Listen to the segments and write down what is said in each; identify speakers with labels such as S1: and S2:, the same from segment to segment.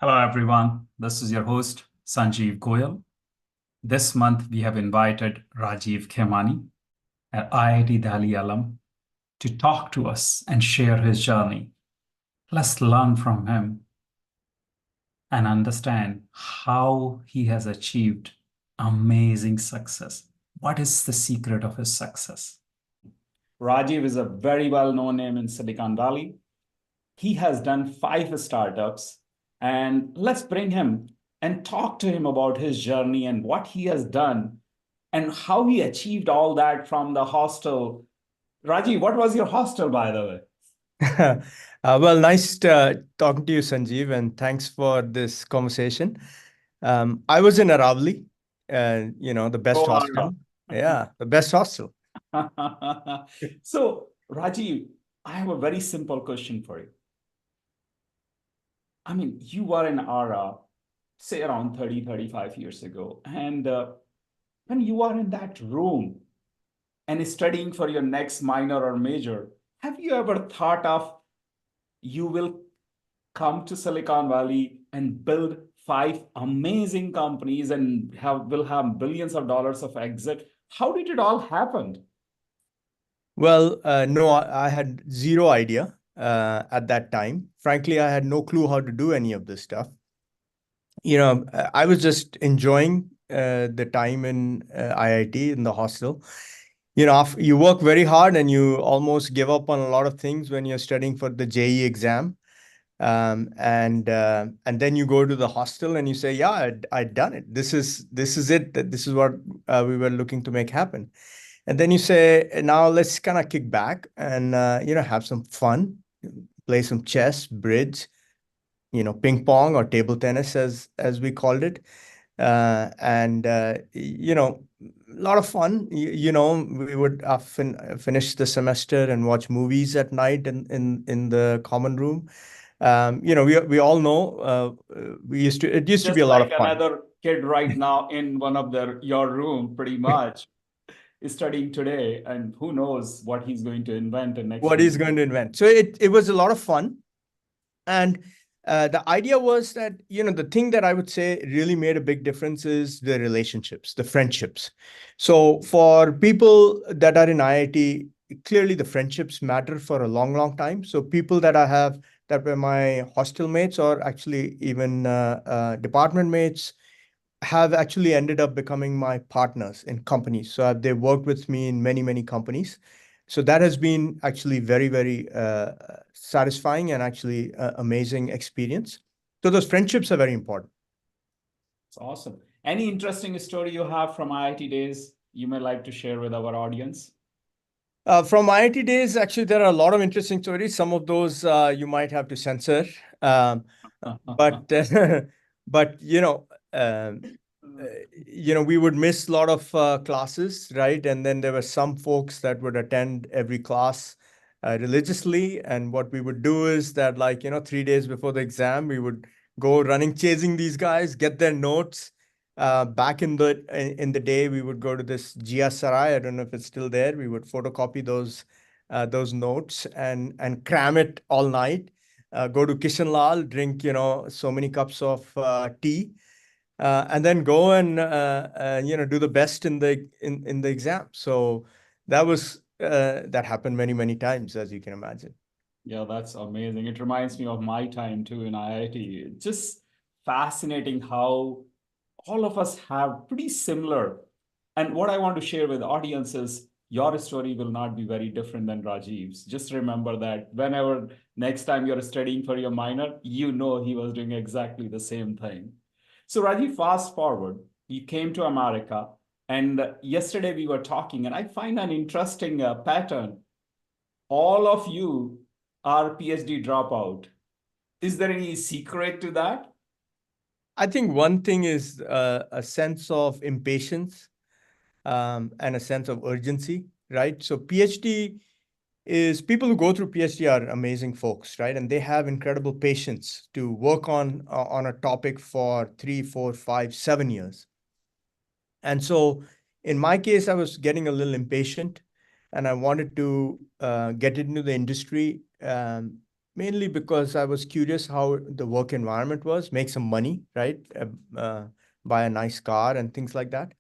S1: Hello, everyone. This is your host, Sanjiv Goyal. This month, we have invited Rajiv Khemani, an IIT Delhi alum, to talk to us and share his journey. Let's learn from him and understand how he has achieved amazing success. What is the secret of his success? Rajiv is a very well-known name in Silicon Valley. He has done 5 startups, and let's bring him and talk to him about his journey and what he has done and how he achieved all that from the hostel. Rajiv, what was your hostel, by the way?
S2: Well, nice talking to you, Sanjeev, and thanks for this conversation. I was in Aravali, the best
S1: Go Ara.
S2: hostel. Yeah, the best hostel.
S1: So, Rajiv, I have a very simple question for you. I mean, you were in Ara, say around 30, 35 years ago. And when you are in that room and studying for your next minor or major, have you ever thought of you will come to Silicon Valley and build 5 amazing companies and will have billions of dollars of exit? How did it all happen?
S2: Well, no, I had zero idea at that time. Frankly, I had no clue how to do any of this stuff. I was just enjoying the time in IIT in the hostel. You work very hard and you almost give up on a lot of things when you're studying for the JE exam. And then you go to the hostel and you say, yeah, I'd done it. This is it. This is what we were looking to make happen. And then you say, now let's kind of kick back and have some fun, play some chess, bridge, ping pong or table tennis as we called it. And a lot of fun. We would finish the semester and watch movies at night in the common room. We all know it used to be
S1: Just
S2: a lot
S1: like
S2: of fun.
S1: another kid right now in one of your room, pretty much is studying today, and who knows what he's going to invent in next
S2: What
S1: few
S2: he's
S1: years.
S2: going to invent. So it was a lot of fun. And the idea was that, the thing that I would say really made a big difference is the relationships, the friendships. So for people that are in IIT, clearly the friendships matter for a long, long time. So people that I have that were my hostel mates or actually even department mates have actually ended up becoming my partners in companies. So they worked with me in many, many companies. So that has been actually very, very satisfying and actually amazing experience. So those friendships are very important.
S1: It's awesome. Any interesting story you have from IIT days you may like to share with our audience?
S2: From IIT days, actually, there are a lot of interesting stories. Some of those you might have to censor. Um, but but we would miss a lot of classes, right? And then there were some folks that would attend every class religiously. And what we would do is that, 3 days before the exam, we would go running, chasing these guys, get their notes. Back in the day, we would go to this Jia Sarai. I don't know if it's still there. We would photocopy those notes and cram it all night. Go to Kishan Lal, drink, so many cups of tea, and then go and do the best in the exam. So that happened many, many times, as you can imagine.
S1: Yeah, that's amazing. It reminds me of my time too in IIT. It's just fascinating how all of us have pretty similar. And what I want to share with audience is your story will not be very different than Rajiv's. Just remember that whenever next time you're studying for your minor, you know he was doing exactly the same thing. So Rajiv, fast forward, you came to America, and yesterday we were talking, and I find an interesting pattern. All of you are PhD dropout. Is there any secret to that?
S2: I think one thing is a sense of impatience and a sense of urgency, right? So PhD is people who go through PhD are amazing folks, right? And they have incredible patience to work on a topic for 3, 4, 5, 7 years. And so in my case, I was getting a little impatient and I wanted to get into the industry. mainly because I was curious how the work environment was, make some money, right? Buy a nice car and things like that.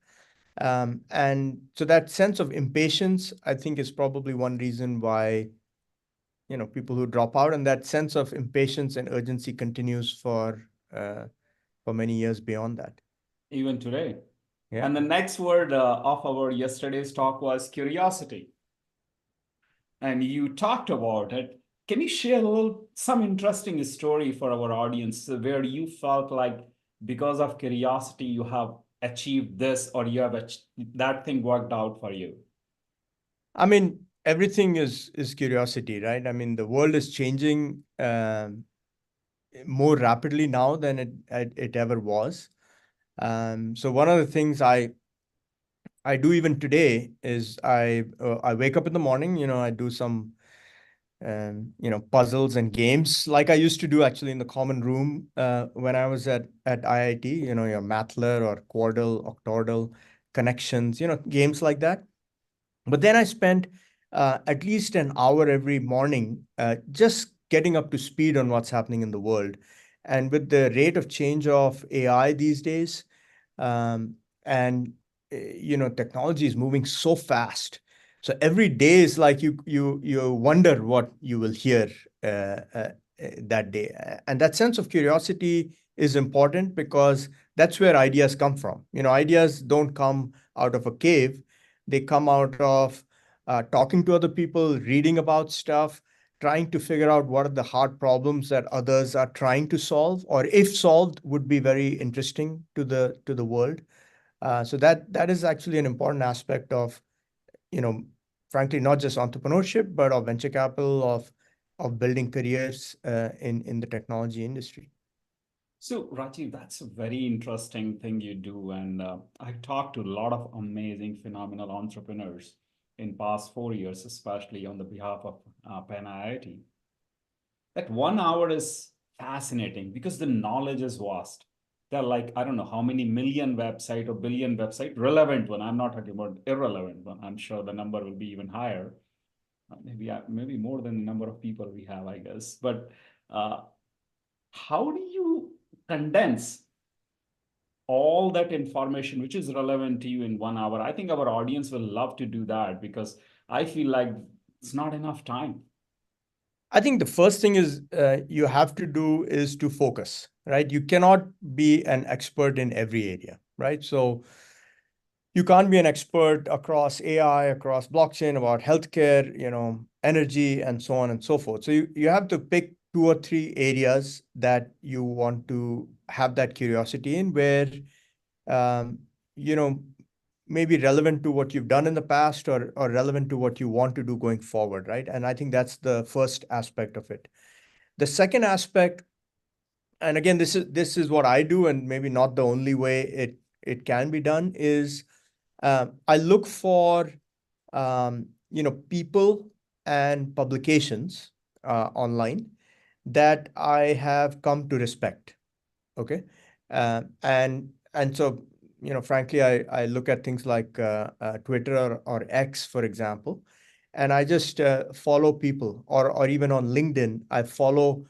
S2: And so that sense of impatience, I think, is probably one reason why, people who drop out, and that sense of impatience and urgency continues for many years beyond that.
S1: Even today.
S2: Yeah.
S1: And the next word of our yesterday's talk was curiosity. And you talked about it. Can you share some interesting story for our audience where you felt like because of curiosity you have achieved this or you have that thing worked out for you?
S2: I mean, everything is curiosity, right? I mean, the world is changing more rapidly now than it ever was. So one of the things I do even today is I wake up in the morning, I do some puzzles and games like I used to do actually in the common room when I was at IIT, your Mathler or Quordle, Octordle, Connections, games like that. But then I spent at least an hour every morning just getting up to speed on what's happening in the world. And with the rate of change of AI these days, um, and technology is moving so fast. So every day is like you wonder what you will hear that day, and that sense of curiosity is important because that's where ideas come from. Ideas don't come out of a cave; they come out of talking to other people, reading about stuff, trying to figure out what are the hard problems that others are trying to solve, or if solved, would be very interesting to the world. So that is actually an important aspect of, frankly, not just entrepreneurship, but of venture capital, of building careers in the technology industry.
S1: So, Rajiv, that's a very interesting thing you do. And I've talked to a lot of amazing, phenomenal entrepreneurs in past 4 years, especially on the behalf of PanIIT. That 1 hour is fascinating because the knowledge is vast. There are like, I don't know how many million website or billion website, relevant one. I'm not talking about irrelevant one. I'm sure the number will be even higher. Maybe more than the number of people we have, I guess. But uh, how do you condense all that information which is relevant to you in 1 hour? I think our audience will love to do that because I feel like it's not enough time.
S2: I think the first thing is you have to do is to focus, right? You cannot be an expert in every area, right? So you can't be an expert across AI, across blockchain, about healthcare, energy, and so on and so forth. So you have to pick two or three areas that you want to have that curiosity in, where um, you know maybe relevant to what you've done in the past, or relevant to what you want to do going forward, right? And I think that's the first aspect of it. The second aspect, and again, this is what I do, and maybe not the only way it can be done, is I look for people and publications online that I have come to respect. Okay, and so frankly, I look at things like Twitter or X, for example, and I just follow people, or even on LinkedIn, I follow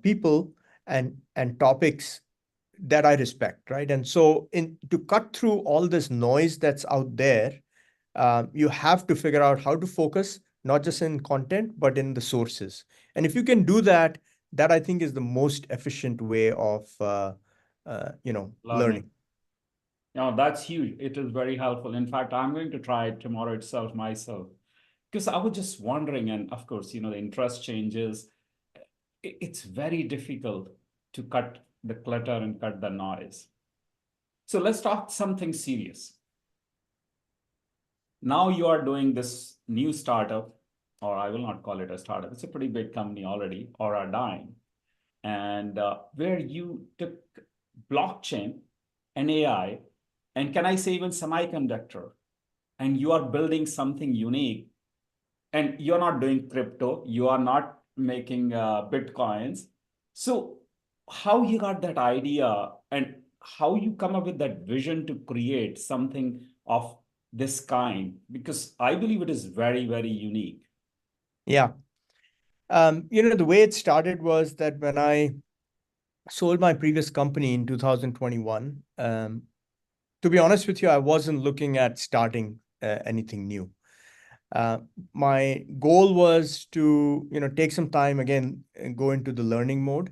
S2: people and topics that I respect, right? And so, in to cut through all this noise that's out there, you have to figure out how to focus, not just in content, but in the sources. And if you can do that, that I think is the most efficient way of
S1: Learning.
S2: learning.
S1: No, that's huge. It is very helpful. In fact, I'm going to try it tomorrow itself myself because I was just wondering, and of course, the interest changes. It's very difficult to cut the clutter and cut the noise. So let's talk something serious. Now you are doing this new startup, or I will not call it a startup. It's a pretty big company already, or a dime, and where you took blockchain and AI, and can I say even semiconductor, and you are building something unique. And you're not doing crypto, you are not making bitcoins. So how you got that idea and how you come up with that vision to create something of this kind? Because I believe it is very, very unique.
S2: Yeah. The way it started was that when I sold my previous company in 2021, to be honest with you, I wasn't looking at starting anything new. My goal was to, take some time again and go into the learning mode,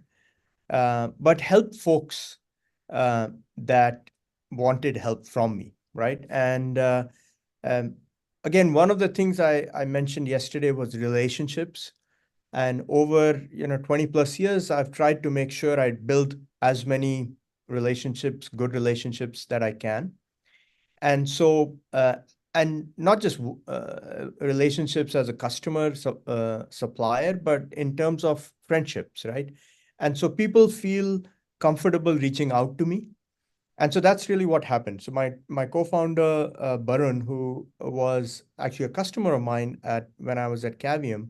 S2: but help folks that wanted help from me, right? And again, one of the things I mentioned yesterday was relationships. And over 20 plus years, I've tried to make sure I build as many relationships, good relationships that I can. And so, and not just relationships as a customer, supplier, but in terms of friendships, right? And so people feel comfortable reaching out to me. And so that's really what happened. So my co-founder, Barun, who was actually a customer of mine when I was at Cavium,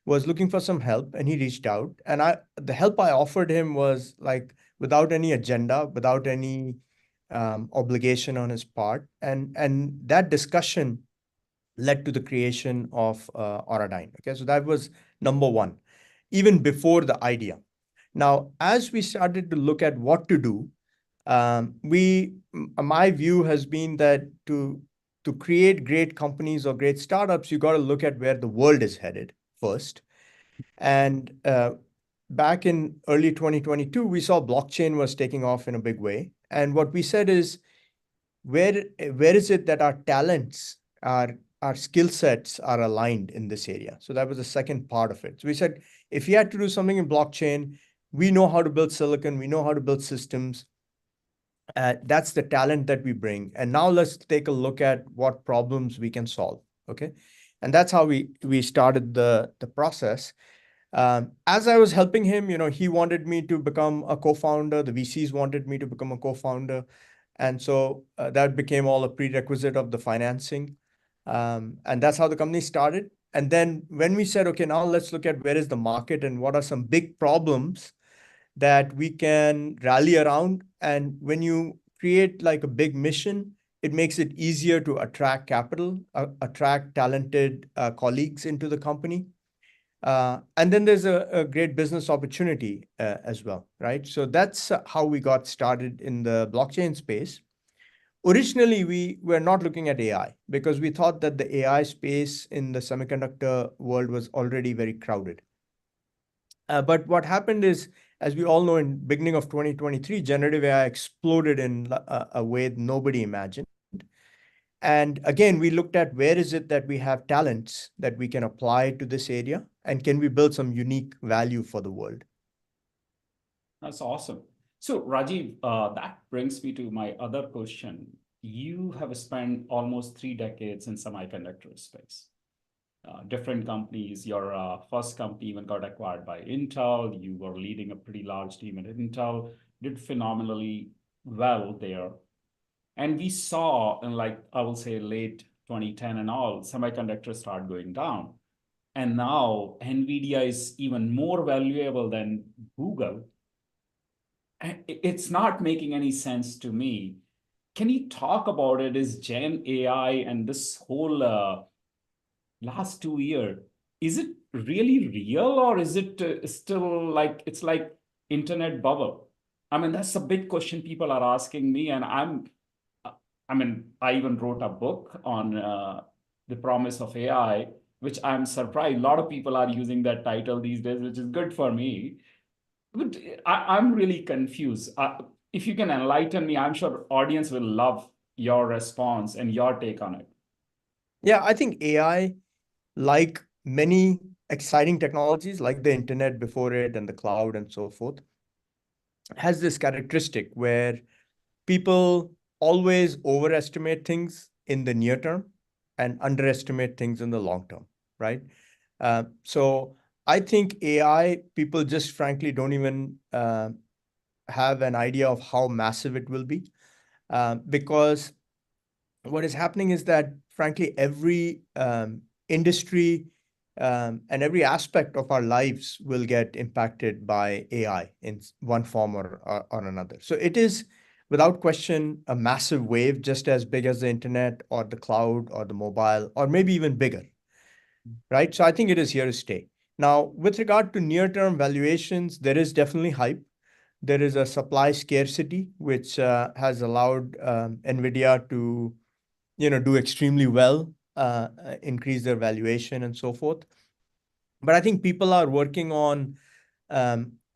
S2: was looking for some help, and he reached out. And the help I offered him was like without any agenda, without any obligation on his part, and that discussion led to the creation of Auradine. Okay, so that was number one, even before the idea. Now, as we started to look at what to do, my view has been that to create great companies or great startups, you got to look at where the world is headed first. And back in early 2022, we saw blockchain was taking off in a big way. And what we said is, where is it that our talents, our skill sets are aligned in this area? So that was the second part of it. So we said, if you had to do something in blockchain, we know how to build silicon, we know how to build systems. That's the talent that we bring. And now let's take a look at what problems we can solve. Okay. And that's how we started the process. As I was helping him, he wanted me to become a co-founder. The VCs wanted me to become a co-founder. And so that became all a prerequisite of the financing. And that's how the company started. And then when we said, okay, now let's look at where is the market and what are some big problems that we can rally around. And when you create like a big mission, it makes it easier to attract capital, attract talented colleagues into the company. And then there's a great business opportunity as well, right? So that's how we got started in the blockchain space. Originally, we were not looking at AI because we thought that the AI space in the semiconductor world was already very crowded. But what happened is, as we all know, in beginning of 2023, generative AI exploded in a way nobody imagined. And again, we looked at where is it that we have talents that we can apply to this area, and can we build some unique value for the world?
S1: That's awesome. So, Rajiv, that brings me to my other question. You have spent almost 3 decades in semiconductor space. Different companies. Your first company even got acquired by Intel. You were leading a pretty large team at Intel, did phenomenally well there. And we saw in, like, I will say late 2010 and all, semiconductors start going down. And now NVIDIA is even more valuable than Google. It's not making any sense to me. Can you talk about it? Is Gen AI and this whole last 2 years, is it really real, or is it still like it's like internet bubble? I mean, that's a big question people are asking me, and I mean, I even wrote a book on the promise of AI, which I'm surprised a lot of people are using that title these days, which is good for me. But I'm really confused. If you can enlighten me, I'm sure audience will love your response and your take on it.
S2: Yeah, I think AI, like many exciting technologies like the internet before it and the cloud and so forth, has this characteristic where people always overestimate things in the near term and underestimate things in the long term, right? So I think AI, people just frankly don't even have an idea of how massive it will be, because what is happening is that, frankly, every industry and every aspect of our lives will get impacted by AI in one form or another. So it is, without question, a massive wave, just as big as the internet or the cloud or the mobile, or maybe even bigger, right? So I think it is here to stay. Now, with regard to near-term valuations, there is definitely hype. There is a supply scarcity, which has allowed NVIDIA to, do extremely well, increase their valuation and so forth. But I think people are working on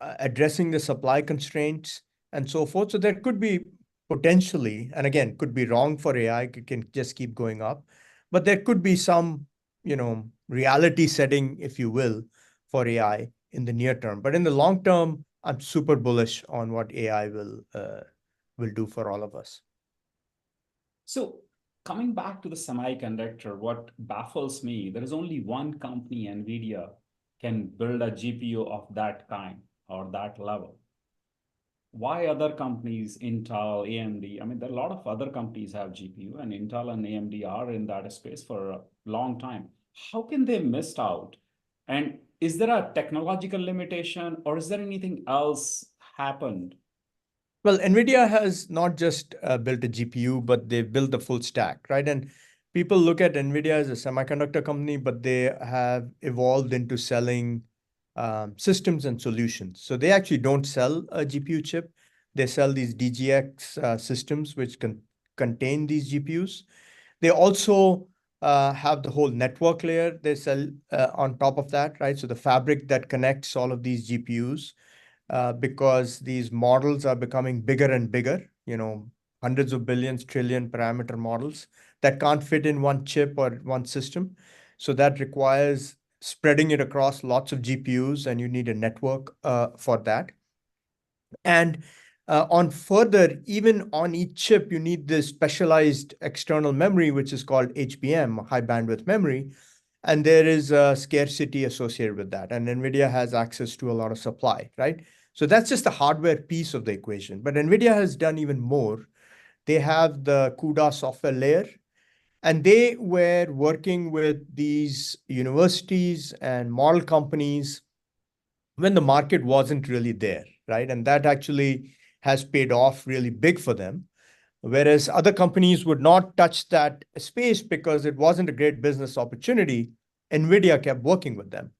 S2: addressing the supply constraints and so forth. So there could be potentially, and again, could be wrong for AI, it can just keep going up, but there could be some, reality setting, if you will, for AI in the near term. But in the long term, I'm super bullish on what AI will do for all of us.
S1: So coming back to the semiconductor, what baffles me, there is only one company, NVIDIA, can build a GPU of that kind or that level. Why other companies, Intel, AMD, I mean, there are a lot of other companies have GPU, and Intel and AMD are in that space for a long time. How can they missed out? And is there a technological limitation, or is there anything else happened?
S2: Well, NVIDIA has not just built a GPU, but they've built the full stack, right? And people look at NVIDIA as a semiconductor company, but they have evolved into selling systems and solutions. So they actually don't sell a GPU chip. They sell these DGX systems, which can contain these GPUs. They also have the whole network layer they sell on top of that, right? So the fabric that connects all of these GPUs, because these models are becoming bigger and bigger, hundreds of billions, trillion parameter models that can't fit in one chip or one system. So that requires spreading it across lots of GPUs, and you need a network for that. And on further, even on each chip, you need this specialized external memory, which is called HBM, high bandwidth memory. And there is a scarcity associated with that. And NVIDIA has access to a lot of supply, right? So that's just the hardware piece of the equation. But NVIDIA has done even more. They have the CUDA software layer, and they were working with these universities and model companies when the market wasn't really there, right? And that actually has paid off really big for them. Whereas other companies would not touch that space because it wasn't a great business opportunity, NVIDIA kept working with them.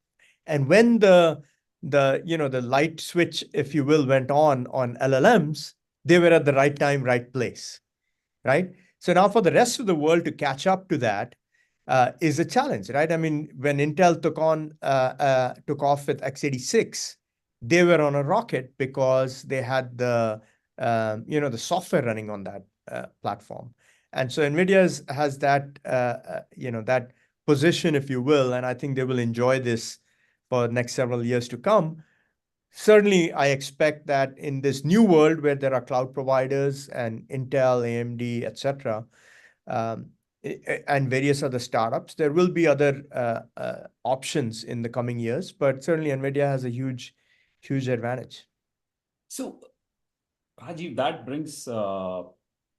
S2: And when the light switch, if you will, went on LLMs, they were at the right time, right place, right? So now for the rest of the world to catch up to that is a challenge, right? I mean, when Intel took off with x86, they were on a rocket because they had the software running on that platform. And so NVIDIA has that that position, if you will, and I think they will enjoy this for the next several years to come. Certainly, I expect that in this new world where there are cloud providers and Intel, AMD, etc., and various other startups, there will be other options in the coming years. But certainly, NVIDIA has a huge, huge advantage.
S1: So, Rajiv, that brings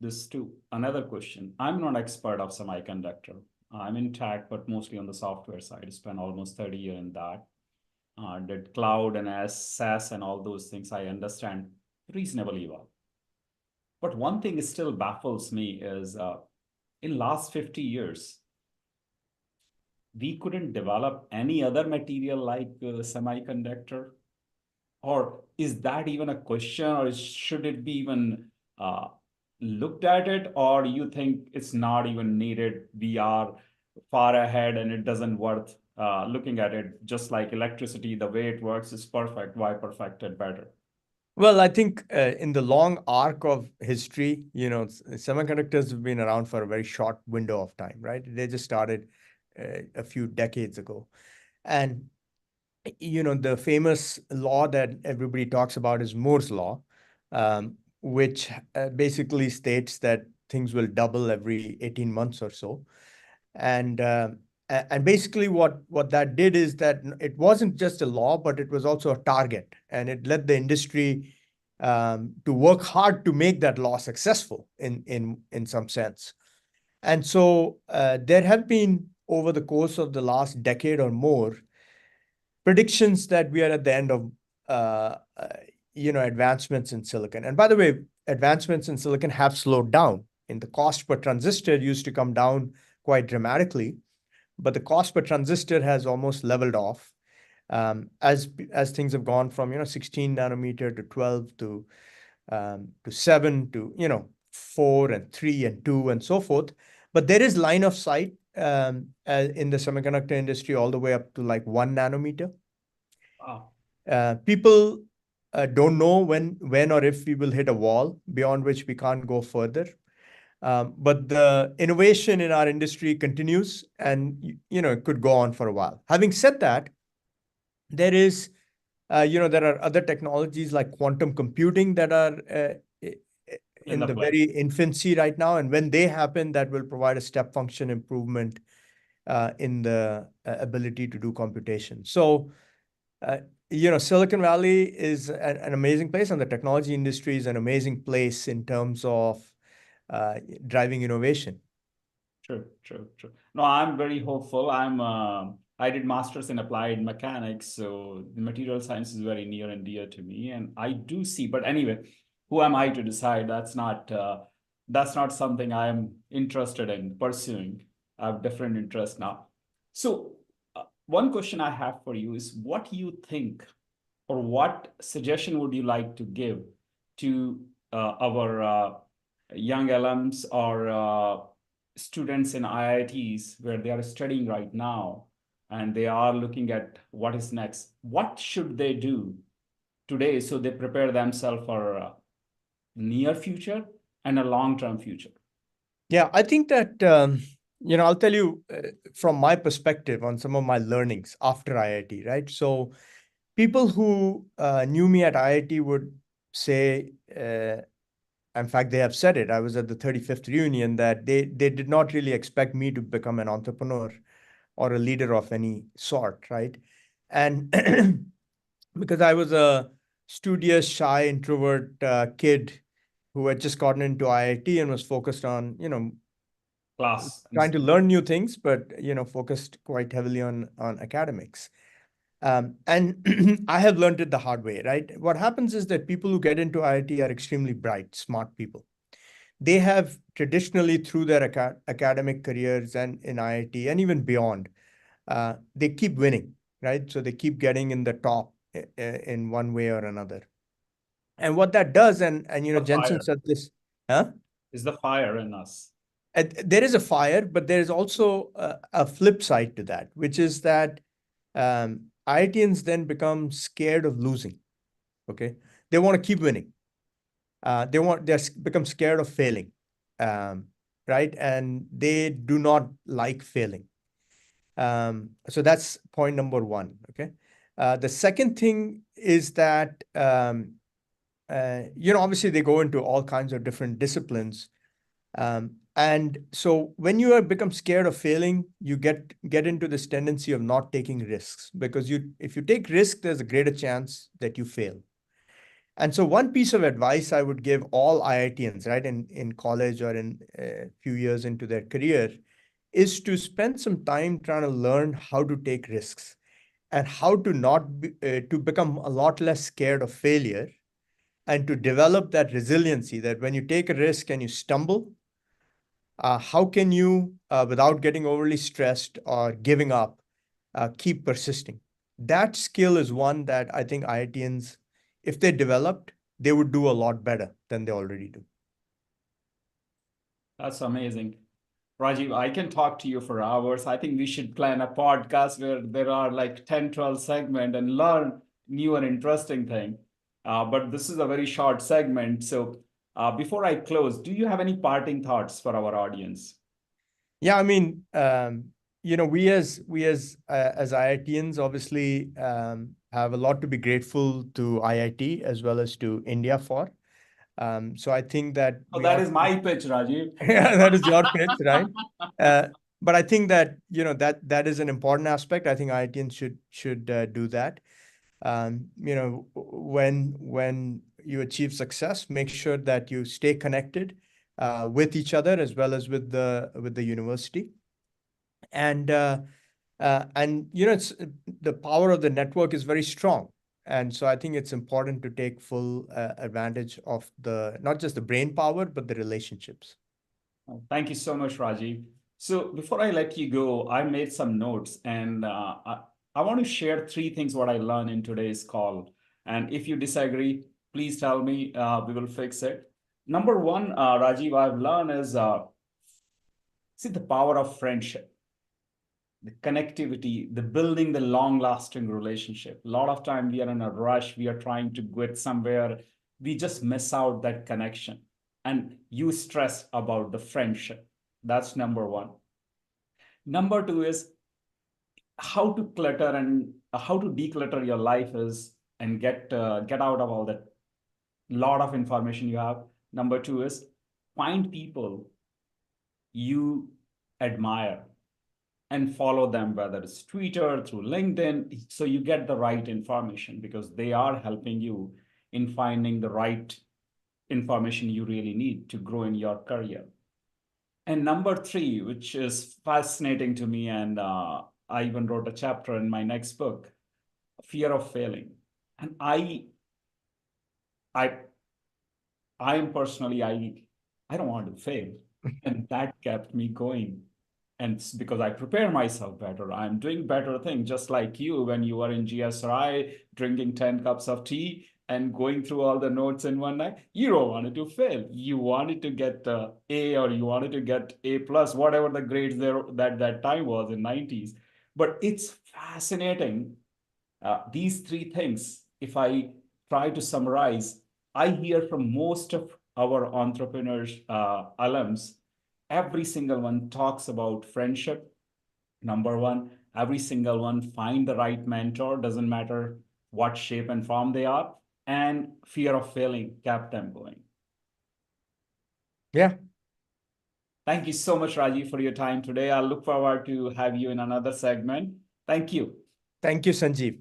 S1: this to another question. I'm not an expert of semiconductor. I'm in tech, but mostly on the software side. I spent almost 30 years in that. Did cloud and SaaS and all those things, I understand reasonably well. But one thing still baffles me is in last 50 years, we couldn't develop any other material like semiconductor. Or is that even a question, or should it be even looked at it, or you think it's not even needed? We are far ahead and it doesn't worth looking at it. Just like electricity, the way it works is perfect. Why perfect it better?
S2: Well, I think in the long arc of history, semiconductors have been around for a very short window of time, right? They just started a few decades ago. And, the famous law that everybody talks about is Moore's law, which basically states that things will double every 18 months or so. And basically what that did is that it wasn't just a law, but it was also a target, and it led the industry to work hard to make that law successful in some sense. And so there have been, over the course of the last decade or more, predictions that we are at the end of advancements in silicon. And by the way, advancements in silicon have slowed down. In the cost per transistor used to come down quite dramatically, but the cost per transistor has almost leveled off. As things have gone from 16 nanometer to 12 to 7 to 4 and 3 and 2 and so forth. But there is line of sight in the semiconductor industry all the way up to like 1 nanometer.
S1: Wow.
S2: People don't know when or if we will hit a wall beyond which we can't go further. But the innovation in our industry continues, and it could go on for a while. Having said that, there is there are other technologies like quantum computing that are in the very infancy right now, and when they happen, that will provide a step function improvement in the ability to do computation. So Silicon Valley is an amazing place, and the technology industry is an amazing place in terms of driving innovation.
S1: True. No, I'm very hopeful. I did masters in applied mechanics, so the material science is very near and dear to me, and I do see. But anyway, who am I to decide? That's not something I am interested in pursuing. I have different interests now. So, one question I have for you is, what do you think, or what suggestion would you like to give to our young alums or students in IITs where they are studying right now and they are looking at what is next? What should they do today so they prepare themselves for near future and a long-term future?
S2: Yeah, I think that, I'll tell you from my perspective on some of my learnings after IIT, right? So people who knew me at IIT would say, in fact, they have said it. I was at the 35th reunion that they did not really expect me to become an entrepreneur or a leader of any sort, right? And because I was a studious, shy, introvert kid who had just gotten into IIT and was focused on,
S1: Class.
S2: trying to learn new things, but, focused quite heavily on academics. And I have learned it the hard way, right? What happens is that people who get into IIT are extremely bright, smart people. They have traditionally, through their academic careers and in IIT and even beyond, they keep winning, right? So they keep getting in the top in one way or another. And what that does, and Jensen said this, huh?
S1: Is the fire in us.
S2: There is a fire, but there is also a flip side to that, which is that IITians then become scared of losing. Okay, they want to keep winning. They become scared of failing, right? And they do not like failing. So that's point number one. Okay. The second thing is that obviously they go into all kinds of different disciplines. And so when you have become scared of failing, you get into this tendency of not taking risks, because if you take risk, there's a greater chance that you fail. And so one piece of advice I would give all IITians, right, in college or in a few years into their career, is to spend some time trying to learn how to take risks and how to not be, to become a lot less scared of failure, and to develop that resiliency that when you take a risk and you stumble, how can you, without getting overly stressed or giving up, keep persisting? That skill is one that I think IITians, if they developed, they would do a lot better than they already do.
S1: That's amazing. Rajiv, I can talk to you for hours. I think we should plan a podcast where there are like 10, 12 segments and learn new and interesting thing. But this is a very short segment. So before I close, do you have any parting thoughts for our audience?
S2: Yeah, I mean, we as IITians obviously have a lot to be grateful to IIT as well as to India for. So I think that
S1: that is my pitch, Rajiv.
S2: Yeah, that is your pitch, right? But I think that that is an important aspect. I think IITians should do that. When you achieve success, make sure that you stay connected with each other as well as with the university. And it's the power of the network is very strong. And so I think it's important to take full advantage of not just the brain power, but the relationships.
S1: Thank you so much, Rajiv. So before I let you go, I made some notes, and I want to share three things what I learned in today's call. And if you disagree, please tell me, we will fix it. Number one, Rajiv, I've learned is, see the power of friendship, the connectivity, the building the long lasting relationship. A lot of time we are in a rush, we are trying to get somewhere, we just miss out that connection. And you stress about the friendship. That's number one. Number two is how to clutter and how to declutter your life is and get out of all that lot of information you have. Number two is find people you admire and follow them, whether it's Twitter, through LinkedIn, so you get the right information because they are helping you in finding the right information you really need to grow in your career. And number three, which is fascinating to me, and I even wrote a chapter in my next book, fear of failing. And I am personally, I don't want to fail. And that kept me going. And it's because I prepare myself better. I'm doing better things, just like you when you were in GSRI, drinking 10 cups of tea and going through all the notes in one night. You don't want it to fail. You wanted to get A, or you wanted to get A plus, whatever the grades there that time was in 90s. But it's fascinating. These three things, if I try to summarize, I hear from most of our entrepreneurs, alums, every single one talks about friendship. Number one, every single one find the right mentor, doesn't matter what shape and form they are, and fear of failing kept them going.
S2: Yeah.
S1: Thank you so much, Rajiv, for your time today. I'll look forward to have you in another segment. Thank you.
S2: Thank you, Sanjeev.